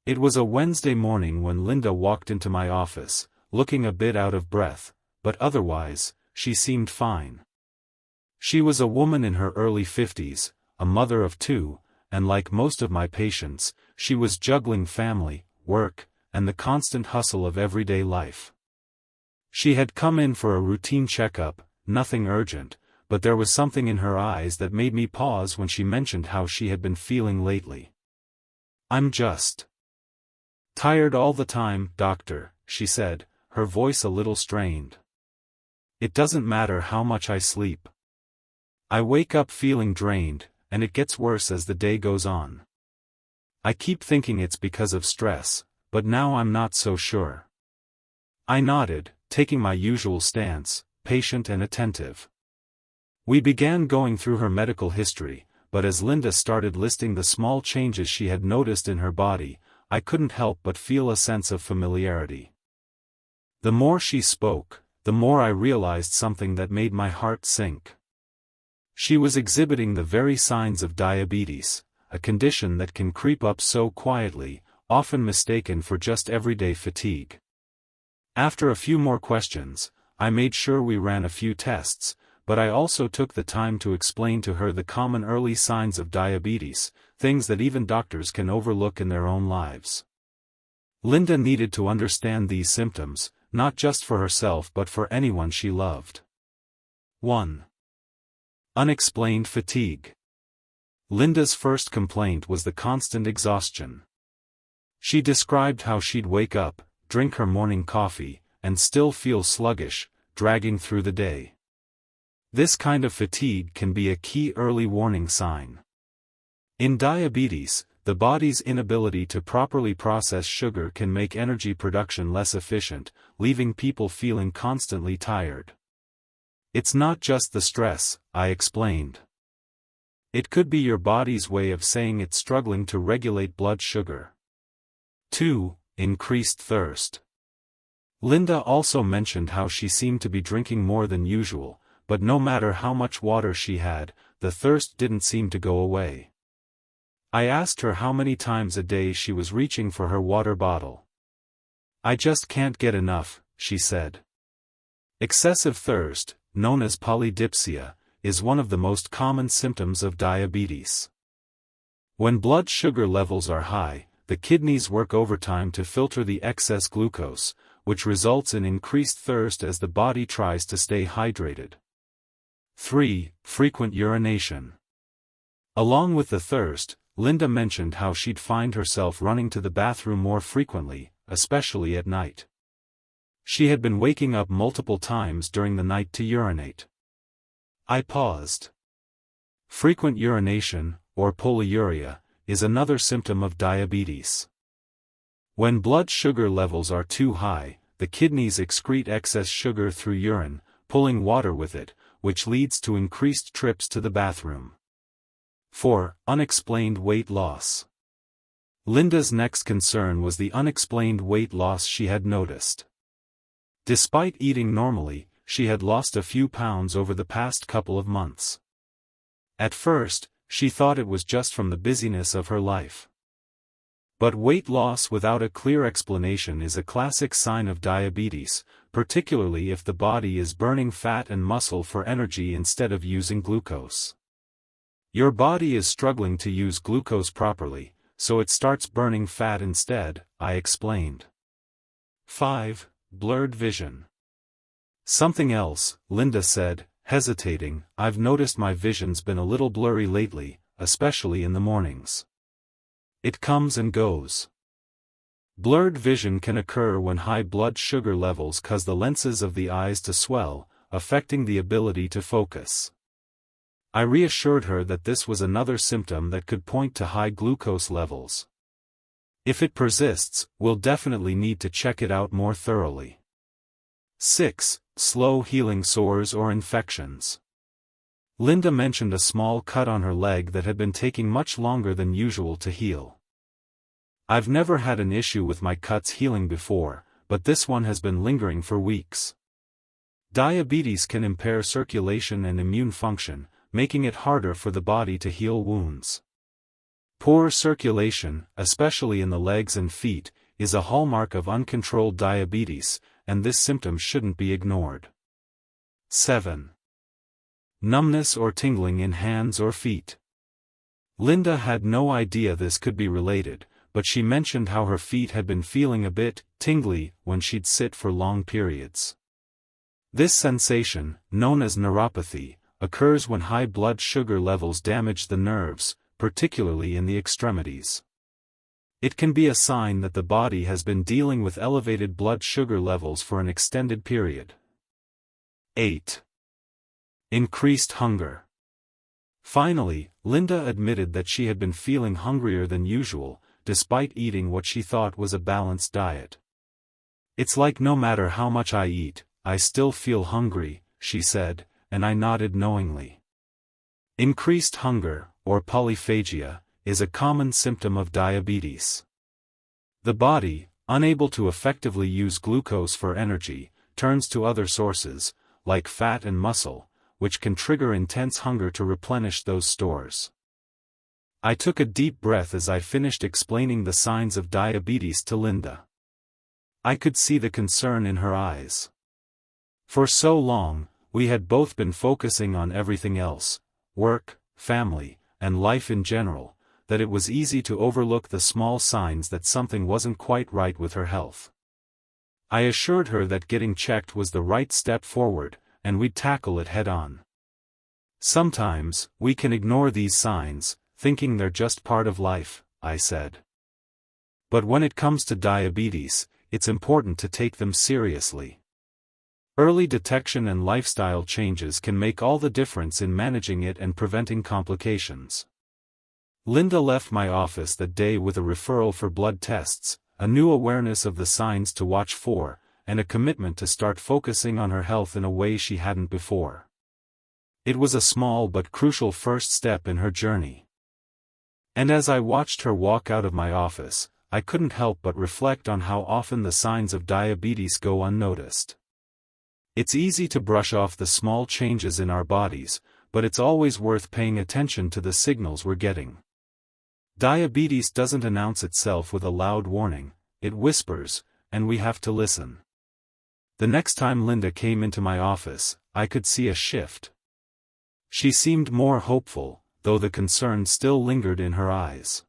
It was a Wednesday morning when Linda walked into my office, looking a bit out of breath, but otherwise, she seemed fine. She was a woman in her early 50s, a mother of two, and like most of my patients, she was juggling family, work, and the constant hustle of everyday life. She had come in for a routine checkup, nothing urgent, but there was something in her eyes that made me pause when she mentioned how she had been feeling lately. "I'm just tired all the time, doctor," she said, her voice a little strained. "It doesn't matter how much I sleep. I wake up feeling drained, and it gets worse as the day goes on. I keep thinking it's because of stress, but now I'm not so sure." I nodded, taking my usual stance, patient and attentive. We began going through her medical history, but as Linda started listing the small changes she had noticed in her body, I couldn't help but feel a sense of familiarity. The more she spoke, the more I realized something that made my heart sink. She was exhibiting the very signs of diabetes, a condition that can creep up so quietly, often mistaken for just everyday fatigue. After a few more questions, I made sure we ran a few tests, but I also took the time to explain to her the common early signs of diabetes, things that even doctors can overlook in their own lives. Linda needed to understand these symptoms, not just for herself but for anyone she loved. 1. Unexplained fatigue. Linda's first complaint was the constant exhaustion. She described how she'd wake up, drink her morning coffee, and still feel sluggish, dragging through the day. This kind of fatigue can be a key early warning sign. In diabetes, the body's inability to properly process sugar can make energy production less efficient, leaving people feeling constantly tired. "It's not just the stress," I explained. "It could be your body's way of saying it's struggling to regulate blood sugar." 2. Increased thirst. Linda also mentioned how she seemed to be drinking more than usual, but no matter how much water she had, the thirst didn't seem to go away. I asked her how many times a day she was reaching for her water bottle. "I just can't get enough," she said. Excessive thirst, known as polydipsia, is one of the most common symptoms of diabetes. When blood sugar levels are high, the kidneys work overtime to filter the excess glucose, which results in increased thirst as the body tries to stay hydrated. 3. Frequent urination. Along with the thirst, Linda mentioned how she'd find herself running to the bathroom more frequently, especially at night. She had been waking up multiple times during the night to urinate. I paused. Frequent urination, or polyuria, is another symptom of diabetes. When blood sugar levels are too high, the kidneys excrete excess sugar through urine, pulling water with it, which leads to increased trips to the bathroom. 4. Unexplained weight loss. Linda's next concern was the unexplained weight loss she had noticed. Despite eating normally, she had lost a few pounds over the past couple of months. At first, she thought it was just from the busyness of her life. But weight loss without a clear explanation is a classic sign of diabetes, particularly if the body is burning fat and muscle for energy instead of using glucose. Your body is struggling to use glucose properly, so it starts burning fat instead, I explained. 5. Blurred vision. Something else, Linda said, hesitating. "I've noticed my vision's been a little blurry lately, especially in the mornings. It comes and goes." Blurred vision can occur when high blood sugar levels cause the lenses of the eyes to swell, affecting the ability to focus. I reassured her that this was another symptom that could point to high glucose levels. If it persists, we'll definitely need to check it out more thoroughly. 6. Slow healing sores or infections. Linda mentioned a small cut on her leg that had been taking much longer than usual to heal. "I've never had an issue with my cuts healing before, but this one has been lingering for weeks." Diabetes can impair circulation and immune function, making it harder for the body to heal wounds. Poor circulation, especially in the legs and feet, is a hallmark of uncontrolled diabetes, and this symptom shouldn't be ignored. 7. Numbness or tingling in hands or feet. Linda had no idea this could be related, but she mentioned how her feet had been feeling a bit tingly when she'd sit for long periods. This sensation, known as neuropathy, occurs when high blood sugar levels damage the nerves, particularly in the extremities. It can be a sign that the body has been dealing with elevated blood sugar levels for an extended period. 8. Increased hunger. Finally, Linda admitted that she had been feeling hungrier than usual, despite eating what she thought was a balanced diet. "It's like no matter how much I eat, I still feel hungry," she said, and I nodded knowingly. Increased hunger, or polyphagia, is a common symptom of diabetes. The body, unable to effectively use glucose for energy, turns to other sources, like fat and muscle, which can trigger intense hunger to replenish those stores. I took a deep breath as I finished explaining the signs of diabetes to Linda. I could see the concern in her eyes. For so long, we had both been focusing on everything else, work, family, and life in general, that it was easy to overlook the small signs that something wasn't quite right with her health. I assured her that getting checked was the right step forward, and we'd tackle it head-on. "Sometimes, we can ignore these signs, thinking they're just part of life," I said. "But when it comes to diabetes, it's important to take them seriously. Early detection and lifestyle changes can make all the difference in managing it and preventing complications." Linda left my office that day with a referral for blood tests, a new awareness of the signs to watch for, and a commitment to start focusing on her health in a way she hadn't before. It was a small but crucial first step in her journey. And as I watched her walk out of my office, I couldn't help but reflect on how often the signs of diabetes go unnoticed. It's easy to brush off the small changes in our bodies, but it's always worth paying attention to the signals we're getting. Diabetes doesn't announce itself with a loud warning, it whispers, and we have to listen. The next time Linda came into my office, I could see a shift. She seemed more hopeful, though the concern still lingered in her eyes.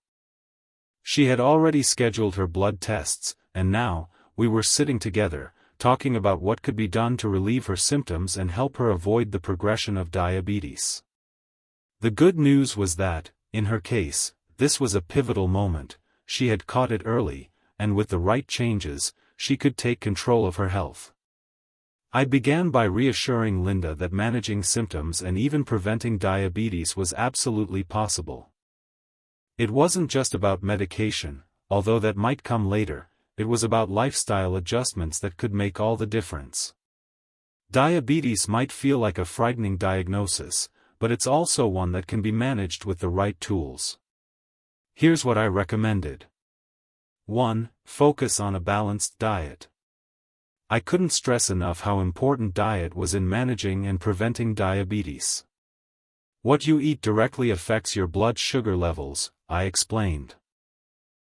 She had already scheduled her blood tests, and now, we were sitting together, talking about what could be done to relieve her symptoms and help her avoid the progression of diabetes. The good news was that, in her case, this was a pivotal moment. She had caught it early, and with the right changes, she could take control of her health. I began by reassuring Linda that managing symptoms and even preventing diabetes was absolutely possible. It wasn't just about medication, although that might come later, it was about lifestyle adjustments that could make all the difference. Diabetes might feel like a frightening diagnosis, but it's also one that can be managed with the right tools. Here's what I recommended. 1. Focus on a balanced diet. I couldn't stress enough how important diet was in managing and preventing diabetes. What you eat directly affects your blood sugar levels, I explained.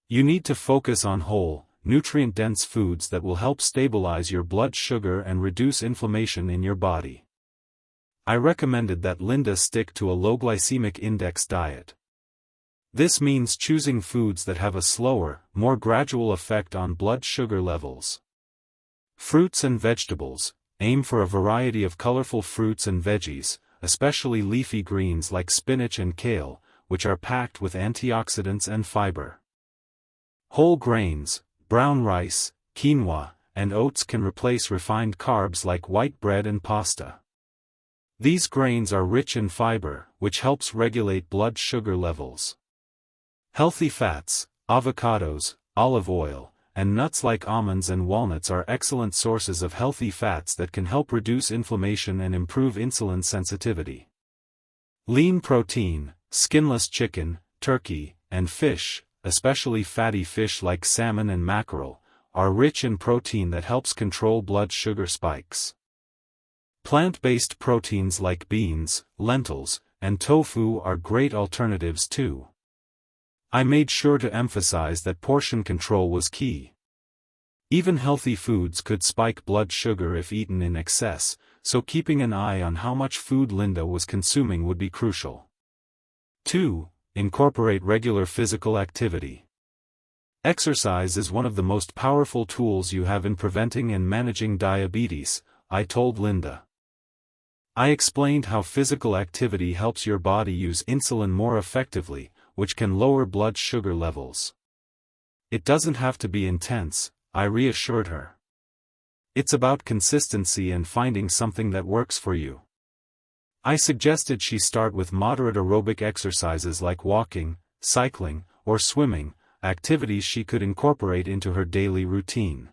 You need to focus on whole, nutrient-dense foods that will help stabilize your blood sugar and reduce inflammation in your body. I recommended that Linda stick to a low glycemic index diet. This means choosing foods that have a slower, more gradual effect on blood sugar levels. Fruits and vegetables. Aim for a variety of colorful fruits and veggies, especially leafy greens like spinach and kale, which are packed with antioxidants and fiber. Whole grains, brown rice, quinoa, and oats can replace refined carbs like white bread and pasta. These grains are rich in fiber, which helps regulate blood sugar levels. Healthy fats, avocados, olive oil, and nuts like almonds and walnuts are excellent sources of healthy fats that can help reduce inflammation and improve insulin sensitivity. Lean protein, skinless chicken, turkey, and fish, especially fatty fish like salmon and mackerel, are rich in protein that helps control blood sugar spikes. Plant-based proteins like beans, lentils, and tofu are great alternatives too. I made sure to emphasize that portion control was key. Even healthy foods could spike blood sugar if eaten in excess, so keeping an eye on how much food Linda was consuming would be crucial. 2. Incorporate regular physical activity. Exercise is one of the most powerful tools you have in preventing and managing diabetes, I told Linda. I explained how physical activity helps your body use insulin more effectively, which can lower blood sugar levels. It doesn't have to be intense, I reassured her. It's about consistency and finding something that works for you. I suggested she start with moderate aerobic exercises like walking, cycling, or swimming, activities she could incorporate into her daily routine.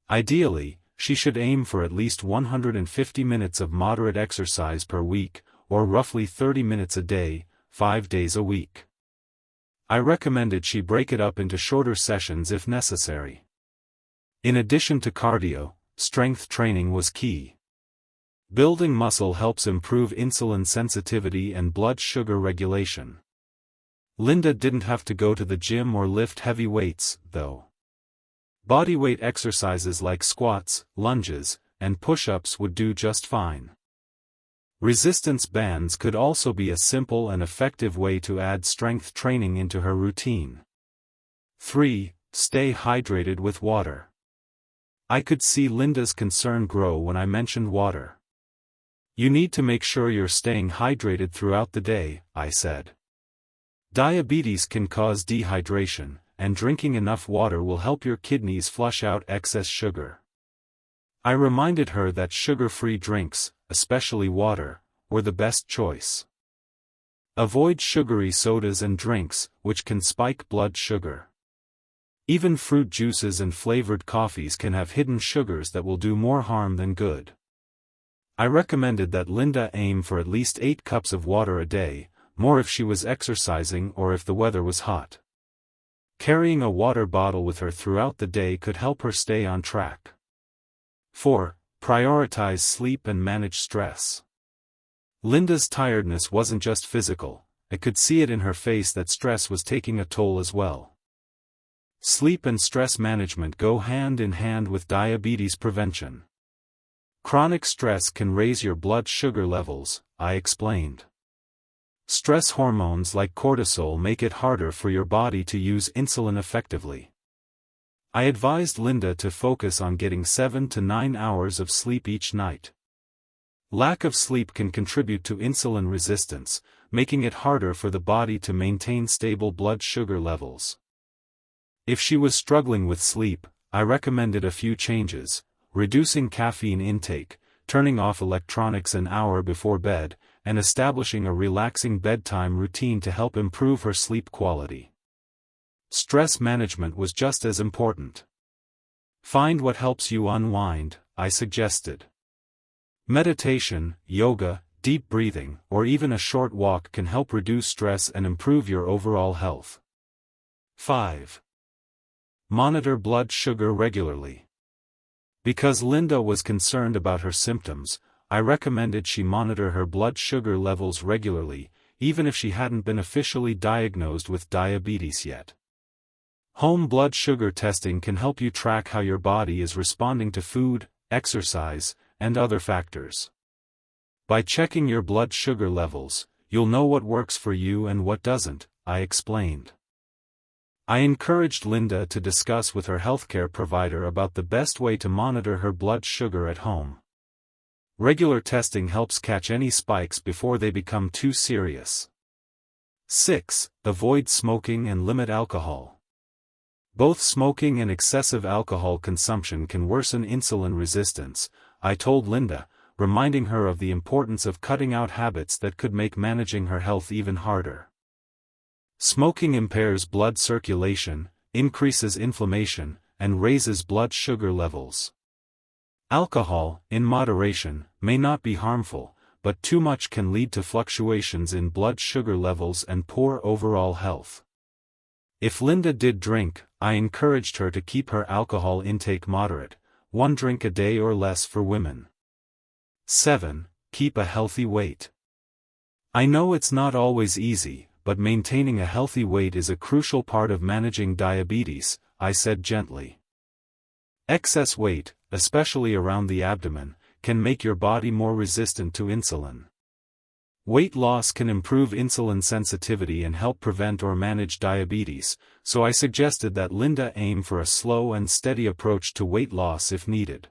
Ideally, she should aim for at least 150 minutes of moderate exercise per week, or roughly 30 minutes a day, 5 days a week. I recommended she break it up into shorter sessions if necessary. In addition to cardio, strength training was key. Building muscle helps improve insulin sensitivity and blood sugar regulation. Linda didn't have to go to the gym or lift heavy weights, though. Bodyweight exercises like squats, lunges, and push-ups would do just fine. Resistance bands could also be a simple and effective way to add strength training into her routine. 3. Stay hydrated with water. I could see Linda's concern grow when I mentioned water. You need to make sure you're staying hydrated throughout the day, I said. Diabetes can cause dehydration, and drinking enough water will help your kidneys flush out excess sugar. I reminded her that sugar-free drinks, especially water, were the best choice. Avoid sugary sodas and drinks, which can spike blood sugar. Even fruit juices and flavored coffees can have hidden sugars that will do more harm than good. I recommended that Linda aim for at least 8 cups of water a day, more if she was exercising or if the weather was hot. Carrying a water bottle with her throughout the day could help her stay on track. 4. Prioritize sleep and manage stress. Linda's tiredness wasn't just physical, I could see it in her face that stress was taking a toll as well. Sleep and stress management go hand in hand with diabetes prevention. Chronic stress can raise your blood sugar levels, I explained. Stress hormones like cortisol make it harder for your body to use insulin effectively. I advised Linda to focus on getting 7 to 9 hours of sleep each night. Lack of sleep can contribute to insulin resistance, making it harder for the body to maintain stable blood sugar levels. If she was struggling with sleep, I recommended a few changes: reducing caffeine intake, turning off electronics an hour before bed, and establishing a relaxing bedtime routine to help improve her sleep quality. Stress management was just as important. Find what helps you unwind, I suggested. Meditation, yoga, deep breathing, or even a short walk can help reduce stress and improve your overall health. 5. Monitor blood sugar regularly. Because Linda was concerned about her symptoms, I recommended she monitor her blood sugar levels regularly, even if she hadn't been officially diagnosed with diabetes yet. Home blood sugar testing can help you track how your body is responding to food, exercise, and other factors. By checking your blood sugar levels, you'll know what works for you and what doesn't, I explained. I encouraged Linda to discuss with her healthcare provider about the best way to monitor her blood sugar at home. Regular testing helps catch any spikes before they become too serious. 6. Avoid smoking and limit alcohol. Both smoking and excessive alcohol consumption can worsen insulin resistance, I told Linda, reminding her of the importance of cutting out habits that could make managing her health even harder. Smoking impairs blood circulation, increases inflammation, and raises blood sugar levels. Alcohol, in moderation, may not be harmful, but too much can lead to fluctuations in blood sugar levels and poor overall health. If Linda did drink, I encouraged her to keep her alcohol intake moderate, 1 drink a day or less for women. 7. Keep a healthy weight. I know it's not always easy, but maintaining a healthy weight is a crucial part of managing diabetes, I said gently. Excess weight, especially around the abdomen, can make your body more resistant to insulin. Weight loss can improve insulin sensitivity and help prevent or manage diabetes, so I suggested that Linda aim for a slow and steady approach to weight loss if needed.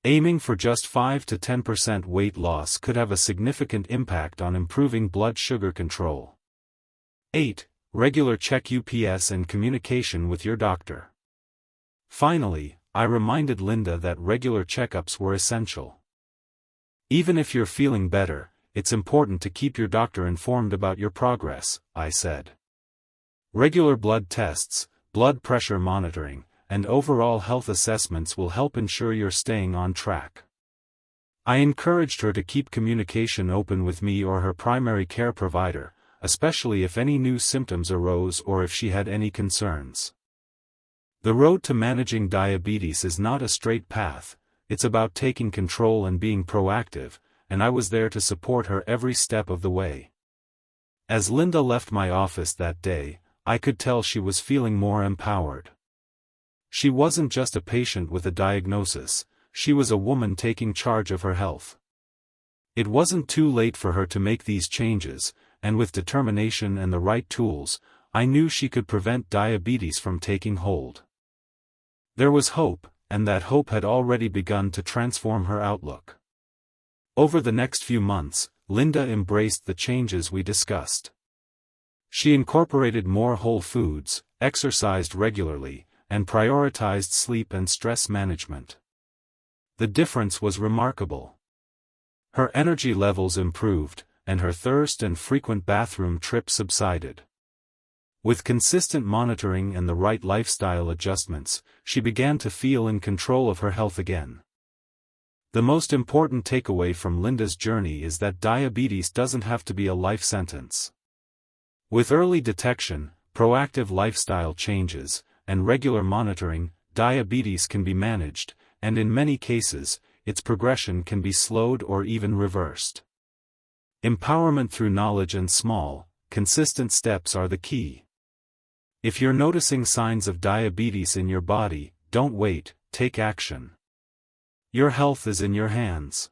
Aiming for just 5 to 10% weight loss could have a significant impact on improving blood sugar control. 8. Regular check ups and communication with your doctor. Finally, I reminded Linda that regular checkups were essential. Even if you're feeling better, it's important to keep your doctor informed about your progress, I said. Regular blood tests, blood pressure monitoring, and overall health assessments will help ensure you're staying on track. I encouraged her to keep communication open with me or her primary care provider, especially if any new symptoms arose or if she had any concerns. The road to managing diabetes is not a straight path, it's about taking control and being proactive, and I was there to support her every step of the way. As Linda left my office that day, I could tell she was feeling more empowered. She wasn't just a patient with a diagnosis, she was a woman taking charge of her health. It wasn't too late for her to make these changes, and with determination and the right tools, I knew she could prevent diabetes from taking hold. There was hope, and that hope had already begun to transform her outlook. Over the next few months, Linda embraced the changes we discussed. She incorporated more whole foods, exercised regularly, and prioritized sleep and stress management. The difference was remarkable. Her energy levels improved, and her thirst and frequent bathroom trips subsided. With consistent monitoring and the right lifestyle adjustments, she began to feel in control of her health again. The most important takeaway from Linda's journey is that diabetes doesn't have to be a life sentence. With early detection, proactive lifestyle changes, and regular monitoring, diabetes can be managed, and in many cases, its progression can be slowed or even reversed. Empowerment through knowledge and small, consistent steps are the key. If you're noticing signs of diabetes in your body, don't wait, take action. Your health is in your hands.